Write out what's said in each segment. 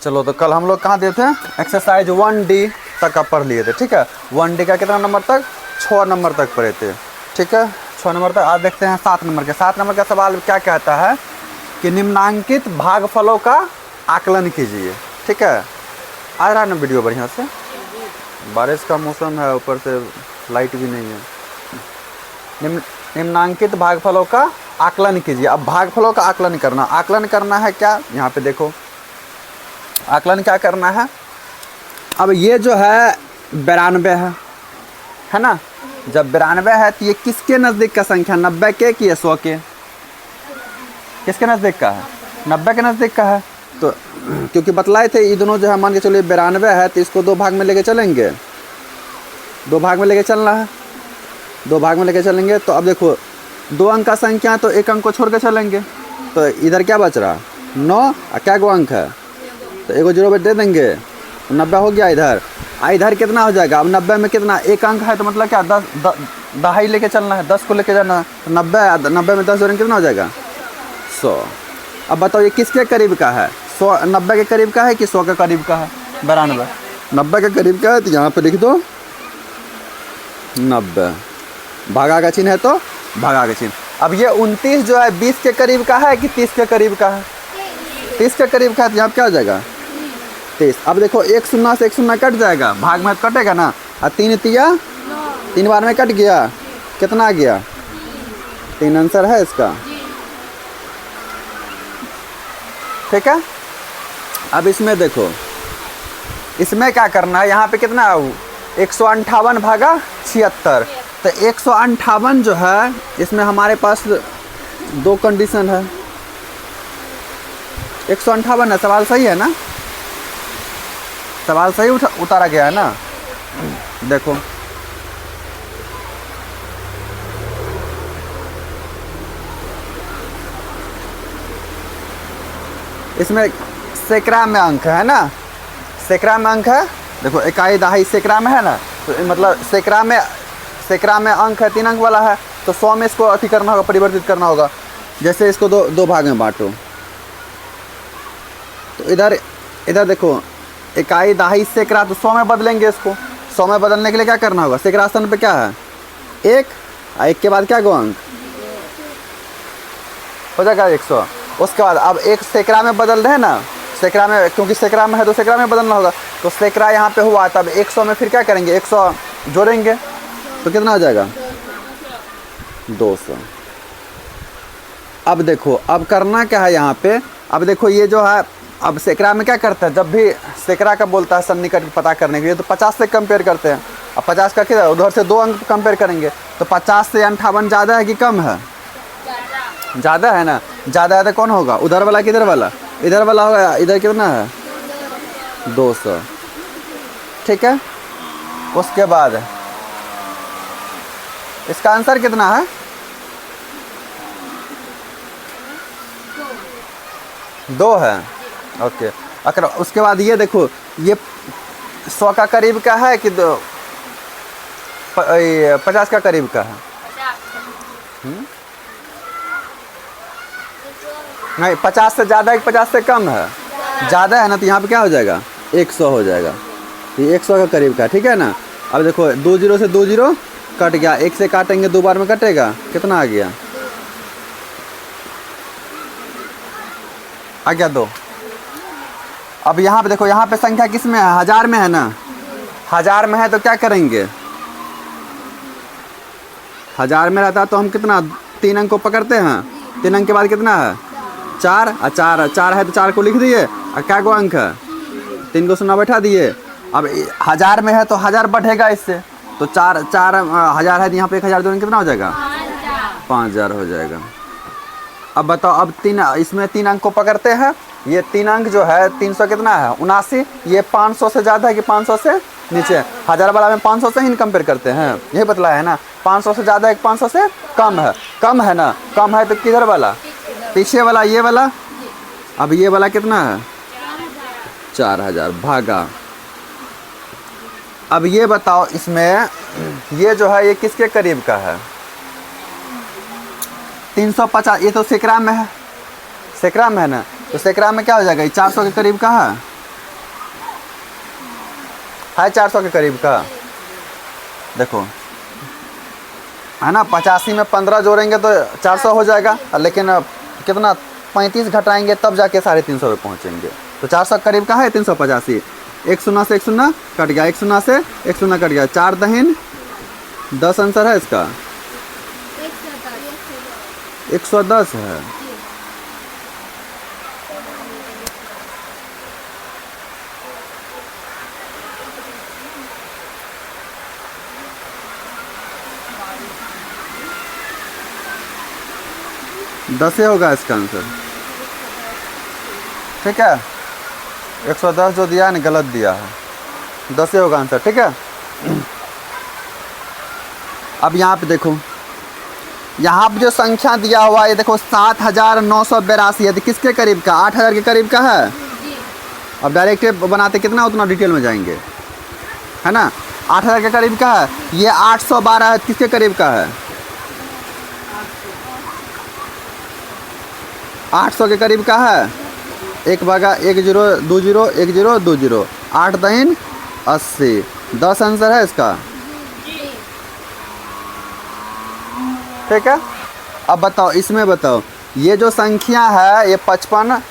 चलो तो कल हम लोग कहाँ दिए थे, एक्सरसाइज 1D तक का पढ़ लिए थे, ठीक है। 1D का कितना नंबर तक, 6 नंबर तक पढ़े थे, ठीक है, 6 नंबर तक। आज देखते हैं 7 नंबर के। 7 नंबर का सवाल क्या कहता है कि निम्नांकित भागफलों का आकलन कीजिए, ठीक है। आ रहा है ना वीडियो बढ़िया से? बारिश का मौसम है, ऊपर से लाइट भी नहीं है। निम्नांकित भागफलों का आकलन कीजिए। अब भागफलों का आकलन करना है क्या, यहाँ पे देखो आकलन क्या करना है। अब ये जो है 92 है ना। जब 92 है तो ये किसके नज़दीक का संख्या, 90 के कि 100 के? किसके नज़दीक का है? 90 के नज़दीक का है। तो क्योंकि बतलाए थे ये दोनों जो है, मान के चलिए 92 है तो इसको 2 भाग में लेके चलेंगे, 2 भाग में लेके चलना है, 2 भाग में लेके चलेंगे। तो अब देखो 2 अंक का संख्या तो 1 अंक को छोड़ के चलेंगे, तो इधर क्या बच रहा, 9। और क्या गो अंक है, तो एगो 0 दे देंगे, 90 हो गया। इधर कितना हो जाएगा, अब 90 में कितना, 1 अंक है तो मतलब क्या 10 लेके चलना है, 10 को लेके जाना है। तो 90 में 10 जोड़ेंगे कितना हो जाएगा, 100। अब बताओ ये किसके करीब का है, 100 90 के करीब का है कि 100 के करीब का है? 92 90 के करीब का है, तो यहाँ पे लिख दो 90। भागा का चिन्ह है तो भागा का चिन्ह। अब ये 29 जो है 20 के करीब का है कि 30 के करीब का है? 30 के करीब का है, तो यहाँ क्या हो जाएगा 30। अब देखो 1 0 से 1 0 कट जाएगा, भाग में कटेगा ना। और 3 तिया 3 बार में कट गया, कितना आ गया, 3 आंसर है इसका, ठीक है। अब इसमें देखो, इसमें क्या करना है, यहाँ पे कितना है 158 भागा 76। तो 158 जो है इसमें हमारे पास 2 कंडीशन है। 158 है, सवाल सही है ना, सवाल सही उतारा गया है ना। देखो इसमें सैकड़ा में अंक है ना, सैकड़ा में अंक है। देखो इकाई दहाई सैकड़ा में है ना, तो मतलब सैकड़ा में अंक है, 3 अंक वाला है। तो 100 में इसको अति करना होगा, परिवर्तित करना होगा। जैसे इसको दो भाग में बांटो, तो इधर देखो इकाई दहाई सैकड़ा, तो 100 में बदलेंगे इसको। 100 में बदलने के लिए क्या करना होगा, सैकड़ा स्थान पे क्या है 1, और 1 के बाद क्या गो अंक हो जाएगा 100। उसके बाद अब 1 सैकड़ा में बदल रहे हैं ना, सैकड़ा में, क्योंकि सैकड़ा में है तो सैकड़ा में बदलना होगा। तो सैकड़ा यहाँ पे हुआ, तब 100 में फिर क्या करेंगे, 100 जोड़ेंगे, तो कितना हो जाएगा 200। अब देखो अब करना क्या है यहाँ पे, अब देखो ये जो है, अब सैकड़ा में क्या करते हैं, जब भी सैकड़ा का बोलता है सन्निकट पता करने के लिए, तो 50 से कंपेयर करते हैं। अब 50 का किधर, उधर से 2 अंक कंपेयर करेंगे, तो 50 से 58 ज़्यादा है कि कम है, ज़्यादा है ना। ज़्यादा है तो कौन होगा, उधर वाला कि इधर वाला, इधर वाला होगा। इधर कितना है 200, ठीक है। उसके बाद इसका आंसर कितना है, 2 है, ओके। अगर उसके बाद ये देखो, ये 100 का करीब का है कि 50 का करीब का है? नहीं, 50 से ज़्यादा है कि 50 से कम है? ज़्यादा है ना, तो यहाँ पे क्या हो जाएगा 100 हो जाएगा। तो ये 100 का करीब का, ठीक है ना। अब देखो 2 0 से 2 0 कट गया, 1 से काटेंगे 2 बार में कटेगा, कितना आ गया, आ गया 2। अब यहाँ पे देखो, यहाँ पे संख्या किस में है, 1000 में है ना। 1000 में है तो क्या करेंगे, 1000 में रहता तो हम कितना 3 अंक को पकड़ते हैं, 3 अंक के बाद कितना है 4, और 4 है तो 4 को लिख दिए, और क्या गो अंक है 3 को 0 बैठा दिए। अब 1000 में है तो 1000 बढ़ेगा इससे, तो 4 1000 है तो यहाँ पे 1000 जोड़ेंगे कितना हो जाएगा 5000 हो जाएगा। अब बताओ, अब 3 इसमें 3 अंक को पकड़ते हैं, ये 3 अंक जो है 300 कितना है 79, ये 500 से ज़्यादा है कि 500 से नीचे। 1000 वाला में 500 से ही कंपेयर करते हैं, यही बतलाया है ना। 500 से ज़्यादा है कि 500 से कम है, कम है ना, कम है तो किधर वाला, पीछे वाला, ये वाला। अब ये वाला कितना है 4000 भागा। अब ये बताओ, इसमें ये जो है ये किसके करीब का है, 350, ये तो सैकड़ा में है, सैकड़ा में है ना। तो सैकड़ा में क्या हो जाएगा, 400 के करीब का है 400 के करीब का। देखो है ना, 85 में 15 जोड़ेंगे तो 400 हो जाएगा, लेकिन कितना 35 घटाएंगे तब जाके 350 पे पहुँचेंगे। तो 400 के करीब का है 385। एक शून्य से एक शून्य कट गया, एक शून्य से एक शून्य कट गया, 4 दहिन 10 आंसर है इसका, 110 है। दस होगा इसका आंसर, ठीक है। 110 जो दिया है ना गलत दिया है, 10 होगा आंसर, ठीक है। अब यहाँ पे देखो, यहाँ पे जो संख्या दिया हुआ है ये देखो 7982 है, तो किसके करीब का, 8000 के करीब का है। अब डायरेक्ट बनाते कितना उतना डिटेल में जाएंगे, है ना। 8000 के करीब का है, ये 812 है, किसके करीब का है, 800 के करीब का है। 1 भागा 1 0 2 0 1 0 2 0, 8 दहिन 80, 10 आंसर है इसका, ठीक है। अब बताओ, इसमें बताओ ये जो संख्या है ये 55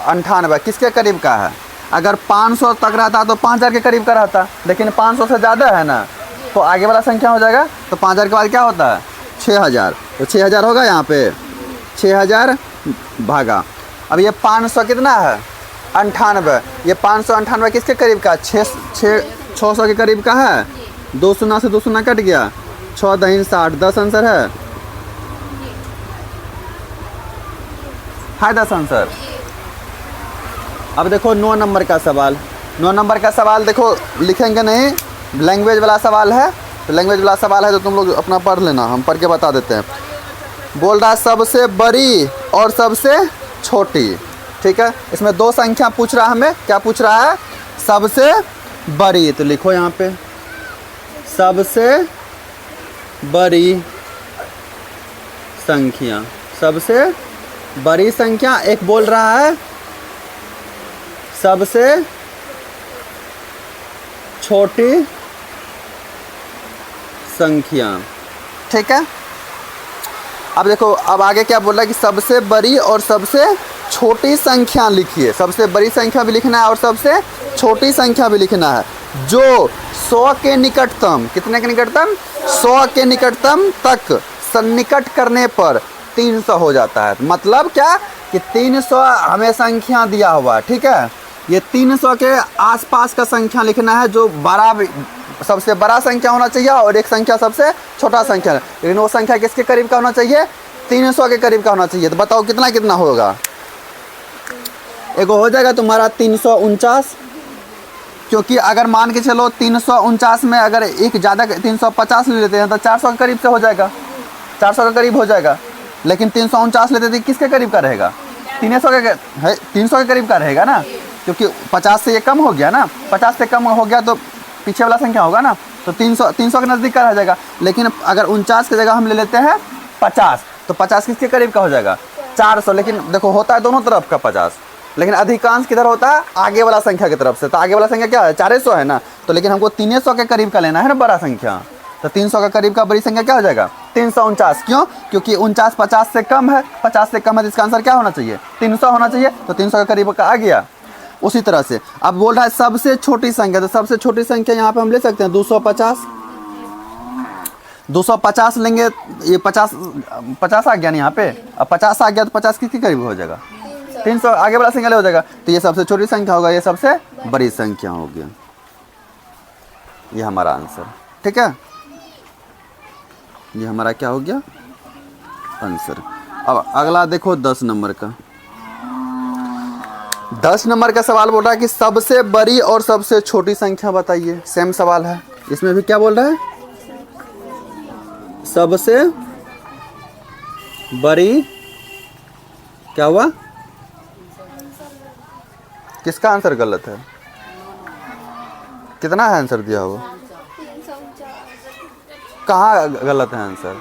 98 किसके करीब का है। अगर 500 तक रहता तो 5000 के करीब का रहता, लेकिन 500 से ज़्यादा है ना, तो आगे वाला संख्या हो जाएगा। तो 5000 के बाद क्या होता है 6000, तो 6000 होगा यहाँ पे 6000 भागा। अब ये 500 कितना है 98, ये 598 किसके करीब का, 600 के करीब का है। 2 शून्य से 2 शून्य कट गया, 6 दहिन 60, 10 आंसर है 10 आंसर। अब देखो 9 नंबर का सवाल, 9 नंबर का सवाल देखो लिखेंगे नहीं, लैंग्वेज वाला सवाल है। तो लैंग्वेज वाला सवाल है तो तुम लोग अपना पढ़ लेना, हम पढ़ के बता देते हैं। बोल रहा है सबसे बड़ी और सबसे छोटी, ठीक है। इसमें 2 संख्या पूछ रहा है, हमें क्या पूछ रहा है, सबसे बड़ी। तो लिखो यहाँ पे सबसे बड़ी संख्या, सबसे बड़ी संख्या। एक बोल रहा है सबसे छोटी संख्या, ठीक है। अब देखो, अब आगे क्या बोल रहा है कि सबसे बड़ी और सबसे छोटी संख्या लिखिए। सबसे बड़ी संख्या भी लिखना है और सबसे छोटी संख्या भी लिखना है, जो 100 के निकटतम, कितने के निकटतम, 100 के निकटतम तक सन्निकट करने पर 300 हो जाता है। मतलब क्या कि 300 हमें संख्या दिया हुआ है, ठीक है। ये 300 के आसपास का संख्या लिखना है, जो बड़ा, सबसे बड़ा संख्या होना चाहिए और एक संख्या सबसे छोटा संख्या, लेकिन वो संख्या किसके करीब का होना चाहिए, 300 के करीब का होना चाहिए। तो बताओ कितना कितना होगा, एगो हो जाएगा तुम्हारा 349, क्योंकि अगर मान के चलो 349 में अगर एक ज़्यादा 350 ले लेते हैं तो 400 के करीब से हो जाएगा, 400 के करीब हो जाएगा। लेकिन 349 लेते थे किसके करीब का रहेगा, 300 के करीब का रहेगा ना, क्योंकि 50 से ये कम हो गया ना, 50 से कम हो गया तो पीछे वाला संख्या होगा ना, तो 300 के नज़दीक का रह जाएगा। लेकिन अगर 49 की जगह हम ले लेते हैं 50, तो 50 किसके करीब का हो जाएगा, 400। लेकिन देखो होता है दोनों तरफ का 50, लेकिन अधिकांश किधर होता है, आगे वाला संख्या की तरफ से। तो आगे वाला संख्या क्या है, 400 है ना, तो लेकिन हमको 300 के करीब का लेना है ना बड़ा संख्या। तो 300 के करीब का बड़ी संख्या क्या हो जाएगा, 349। क्यों, क्योंकि 49 50 से कम है, 50 से कम है, तो इसका आंसर क्या होना चाहिए, 300 होना चाहिए। तो 300 के करीब का आ गया। उसी तरह से अब बोल रहा है सबसे छोटी संख्या, तो सबसे छोटी संख्या यहाँ पे हम ले सकते हैं 250। 250 लेंगे, ये 50 आ गया ना यहाँ पे। अब 50 आ गया तो 50 किसके करीब हो जाएगा, 300, आगे वाला संख्या हो जाएगा। तो ये सबसे छोटी संख्या होगा, ये सबसे बड़ी संख्या हो गया। ये हमारा आंसर, ठीक है। ये हमारा क्या हो गया आंसर। अब अगला देखो 10 नंबर का। 10 नंबर का सवाल बोल रहा है कि सबसे बड़ी और सबसे छोटी संख्या बताइए। सेम सवाल है, इसमें भी क्या बोल रहा है, सबसे बड़ी, क्या हुआ, किसका आंसर गलत है, कितना है आंसर दिया हुआ, कहाँ गलत है आंसर,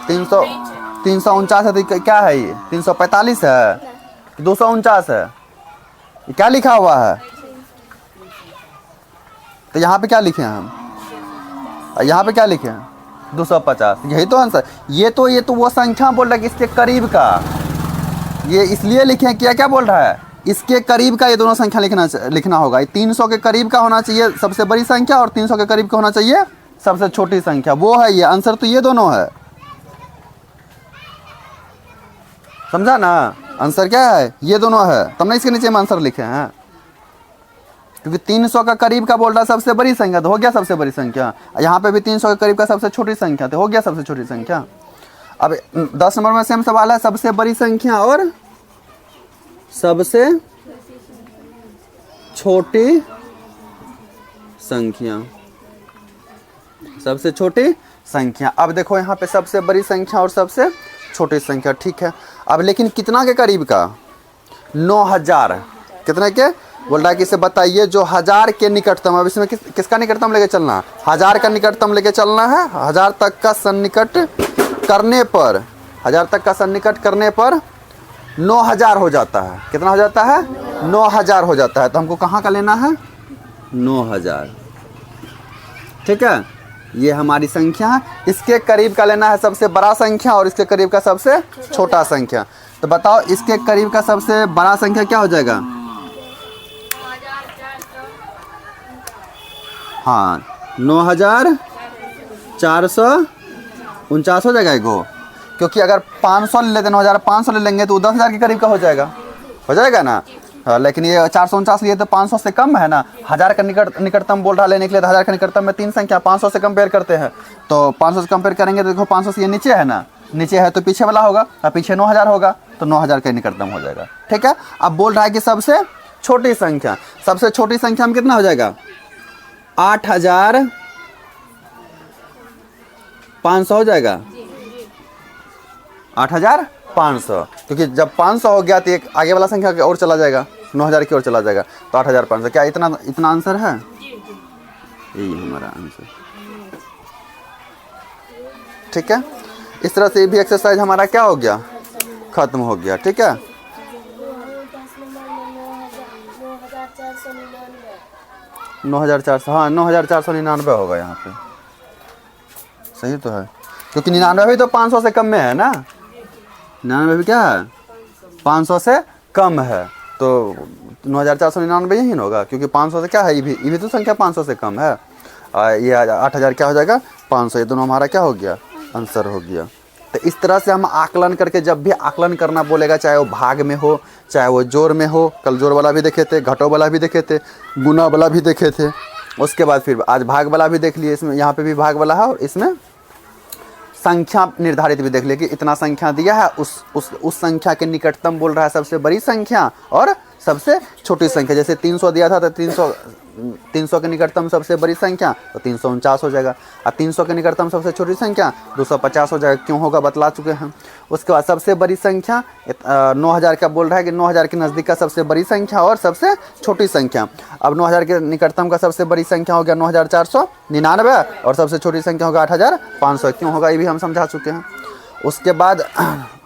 349 है तो क्या है ये, 345 है, 249 है। ये क्या लिखा हुआ है? तो यहाँ पे क्या लिखे हैं हम? यहाँ पे क्या लिखे हैं? 250। यही तो आंसर। ये तो वो संख्या बोल रहा है कि इसके करीब का, ये इसलिए लिखे हैं। क्या बोल रहा है? इसके करीब का ये दोनों संख्या लिखना होगा। 300 के करीब का होना चाहिए सबसे बड़ी संख्या, और 300 के करीब का होना चाहिए सबसे छोटी संख्या। वो है ये आंसर, तो ये दोनों है। समझा ना? आंसर क्या है? ये दोनों है। तुमने इसके नीचे में आंसर लिखे हैं, क्योंकि 300 का करीब का बोल रहा है सबसे बड़ी संख्या, तो हो गया सबसे बड़ी संख्या। यहाँ पे भी 300 के करीब का सबसे छोटी संख्या, तो हो गया सबसे छोटी संख्या। अब 10 नंबर में सेम सवाल है, सबसे बड़ी संख्या और सबसे छोटी संख्या। सबसे छोटी संख्या। अब देखो यहाँ पे सबसे बड़ी संख्या और सबसे छोटी संख्या, ठीक है। अब लेकिन कितना के करीब का? 9000। कितने के बोल रहा है कि इसे बताइए जो 1000 के निकटतम। अब इसमें किसका निकटतम लेके चलना है? 1000 का निकटतम लेके चलना है। 1000 तक का सन्निकट करने पर, 1000 तक का सन्निकट करने पर 9000 हो जाता है। कितना हो जाता है? 9000 हो जाता है। तो हमको कहाँ का लेना है? 9000। ठीक है, ये हमारी संख्या है। इसके करीब का लेना है सबसे बड़ा संख्या, और इसके करीब का सबसे छोटा संख्या। तो बताओ इसके करीब का सबसे बड़ा संख्या क्या हो जाएगा? हाँ, 9449 हो जाएगा एगो। क्योंकि अगर 500 ले लेते, 9500 ले लेंगे तो 10,000 के करीब का हो जाएगा ना। हाँ, लेकिन ये 449 लिए तो 500 से कम है ना। 1000 का निकटतम बोल रहा लेने के लिए, तो 1000 का निकटतम में 3 संख्या 500 से कंपेयर करते हैं। तो 500 से कंपेयर करेंगे तो देखो 500 से ये नीचे है ना, नीचे है तो पीछे वाला होगा, और पीछे 9000 होगा, तो 9000 का निकटतम हो जाएगा। ठीक है, अब बोल रहा है कि सबसे छोटी संख्या। सबसे छोटी संख्या में कितना हो जाएगा? 8500 हो जाएगा। 8500, क्योंकि जब 500 हो गया तो एक आगे वाला संख्या की ओर चला जाएगा, 9000 की ओर चला जाएगा, तो 8500। क्या इतना आंसर है? यही हमारा आंसर। ठीक है, इस तरह से ये भी एक्सरसाइज हमारा क्या हो गया? खत्म हो गया। ठीक है, 9400। हाँ, 9499 होगा यहाँ पे। सही तो है, क्योंकि 99 भी तो 500 से कम में है ना। 99 भी क्या है? 500 से कम है, तो 9499 यही होगा, क्योंकि 500 से क्या है? ये भी तो संख्या 500 से कम है। ये 8000 क्या हो जाएगा? 500। ये दोनों हमारा क्या हो गया? आंसर हो गया। तो इस तरह से हम आकलन करके, जब भी आकलन करना बोलेगा, चाहे वो भाग में हो, चाहे वो जोड़ में हो, कल जोड़ वाला भी देखे थे, घटो वाला भी देखे थे, गुना वाला भी देखे थे, उसके बाद फिर आज भाग वाला भी देख लिए। इसमें यहाँ पे भी भाग वाला है, और इसमें संख्या निर्धारित भी देख लिए कि इतना संख्या दिया है, उस संख्या के निकटतम बोल रहा है सबसे बड़ी संख्या और सबसे छोटी संख्या। जैसे 300 दिया था, तो 300 के निकटतम सबसे बड़ी संख्या तो 349 हो जाएगा, और 300 के निकटतम सबसे छोटी संख्या 250 हो जाएगा। क्यों होगा बतला चुके हैं। उसके बाद सबसे बड़ी संख्या 9000 का बोल रहा है कि 9000 के नज़दीक का सबसे बड़ी संख्या और सबसे छोटी संख्या। अब 9000 के निकटतम का सबसे बड़ी संख्या हो गया 9499, और सबसे छोटी संख्या होगा 8500। क्यों होगा ये भी हम समझा चुके हैं। उसके बाद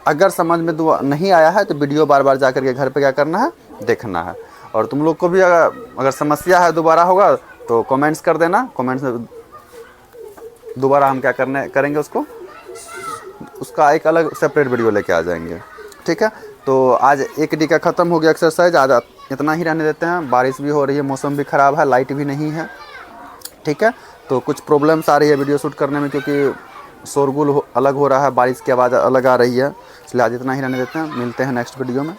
अगर समझ में नहीं आया है तो वीडियो बार बार जा करके घर पे क्या करना है? देखना है। और तुम लोग को भी अगर समस्या है दोबारा होगा तो कमेंट्स कर देना। कमेंट्स में दोबारा हम क्या करेंगे उसका एक अलग सेपरेट वीडियो लेके आ जाएंगे। ठीक है, तो आज 1D का ख़त्म हो गया एक्सरसाइज। आज इतना ही रहने देते हैं। बारिश भी हो रही है, मौसम भी ख़राब है, लाइट भी नहीं है। ठीक है, तो कुछ प्रॉब्लम्स आ रही है वीडियो शूट करने में, क्योंकि शोरगुल अलग हो रहा है, बारिश की आवाज़ अलग आ रही है, इसलिए आज इतना ही रहने देते हैं। मिलते हैं नेक्स्ट वीडियो में।